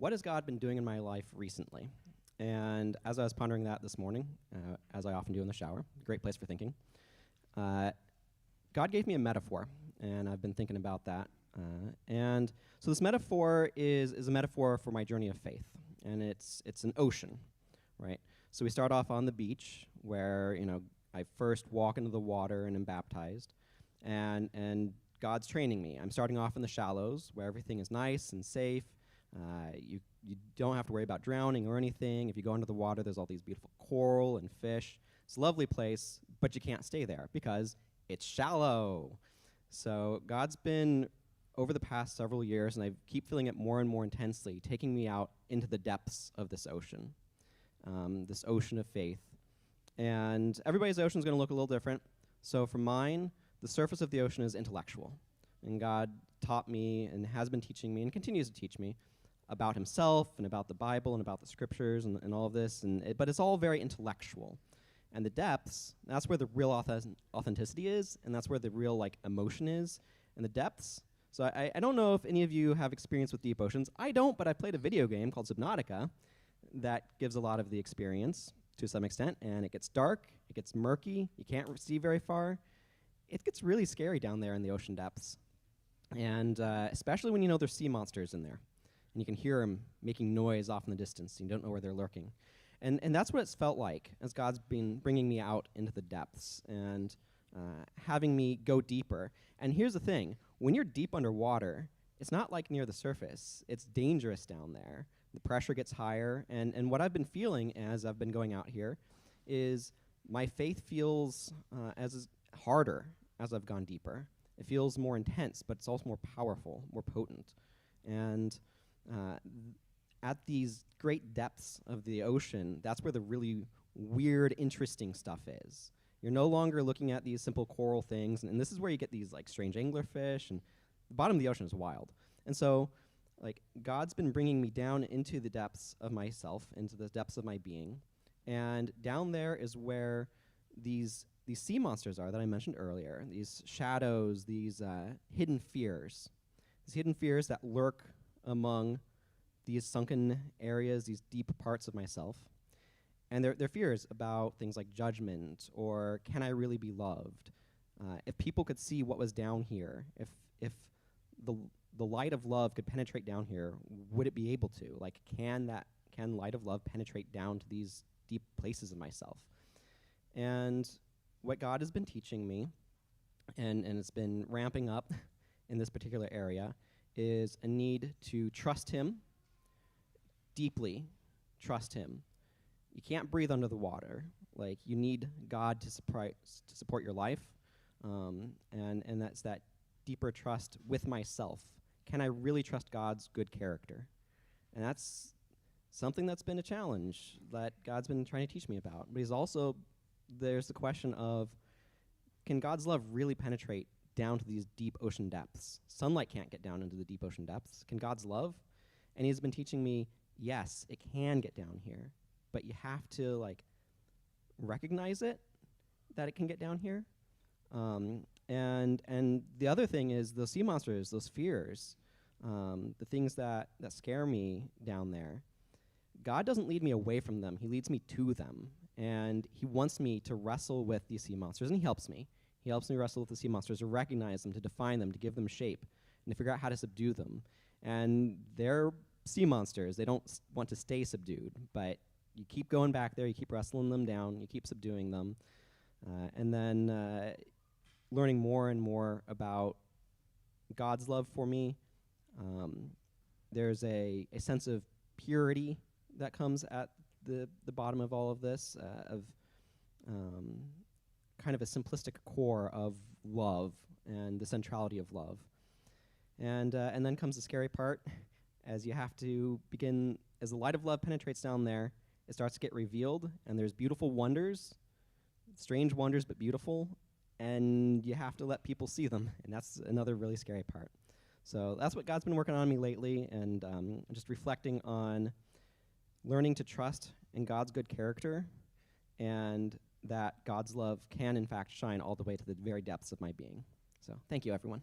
what has God been doing in my life recently? And as I was pondering that this morning, as I often do in the shower, great place for thinking, God gave me a metaphor, and I've been thinking about that. And so this metaphor is a metaphor for my journey of faith, and it's an ocean, right? So we start off on the beach, where I first walk into the water and am baptized, and God's training me. I'm starting off in the shallows, where everything is nice and safe. You don't have to worry about drowning or anything. If you go into the water, there's all these beautiful coral and fish. It's a lovely place, but you can't stay there because it's shallow. So God's been, over the past several years, and I keep feeling it more and more intensely, taking me out into the depths of this ocean of faith. And everybody's ocean is going to look a little different. So for mine, the surface of the ocean is intellectual. And God taught me and has been teaching me and continues to teach me about himself and about the Bible and about the scriptures and all of this. But it's all very intellectual. And the depths, that's where the real authenticity is, and that's where the real emotion is. And the depths, so I don't know if any of you have experience with deep oceans. I don't, but I played a video game called Subnautica that gives a lot of the experience to some extent, and it gets dark, it gets murky, you can't see very far. It gets really scary down there in the ocean depths. And especially when you know there's sea monsters in there, and you can hear them making noise off in the distance, and you don't know where they're lurking. And that's what it's felt like as God's been bringing me out into the depths and having me go deeper. And here's the thing. When you're deep underwater, it's not like near the surface. It's dangerous down there. The pressure gets higher. And what I've been feeling as I've been going out here is my faith feels as harder as I've gone deeper. It feels more intense, but it's also more powerful, more potent. And at these great depths of the ocean, that's where the really weird, interesting stuff is. You're no longer looking at these simple coral things, and this is where you get these strange anglerfish, and the bottom of the ocean is wild. And so, God's been bringing me down into the depths of myself, into the depths of my being, and down there is where these sea monsters are that I mentioned earlier, these shadows, these hidden fears that lurk among these sunken areas, these deep parts of myself. And they're fears about things like judgment, or can I really be loved? If people could see what was down here, if the light of love could penetrate down here, would it be able to? Can light of love penetrate down to these deep places of myself? And what God has been teaching me, and it's been ramping up in this particular area, is a need to trust him, deeply trust him. You can't breathe under the water. You need God to support your life, and that's that deeper trust with myself. Can I really trust God's good character? And that's something that's been a challenge that God's been trying to teach me about. But there's the question of, can God's love really penetrate down to these deep ocean depths? Sunlight can't get down into the deep ocean depths. Can God's love? And he's been teaching me, yes, it can get down here, but you have to recognize it, that it can get down here. And the other thing is those sea monsters, those fears, the things that scare me down there. God doesn't lead me away from them. He leads me to them. And he wants me to wrestle with these sea monsters, and he helps me. He helps me wrestle with the sea monsters, to recognize them, to define them, to give them shape, and to figure out how to subdue them. And they're sea monsters. They don't want to stay subdued, but you keep going back there, you keep wrestling them down, you keep subduing them, and then learning more and more about God's love for me. There's a sense of purity that comes at the bottom of all of this, of kind of a simplistic core of love and the centrality of love. And then comes the scary part, as you have to begin, as the light of love penetrates down there, it starts to get revealed, and there's beautiful wonders, strange wonders, but beautiful, and you have to let people see them, and that's another really scary part. So that's what God's been working on me lately, and just reflecting on learning to trust in God's good character, and that God's love can, in fact, shine all the way to the very depths of my being. So thank you, everyone.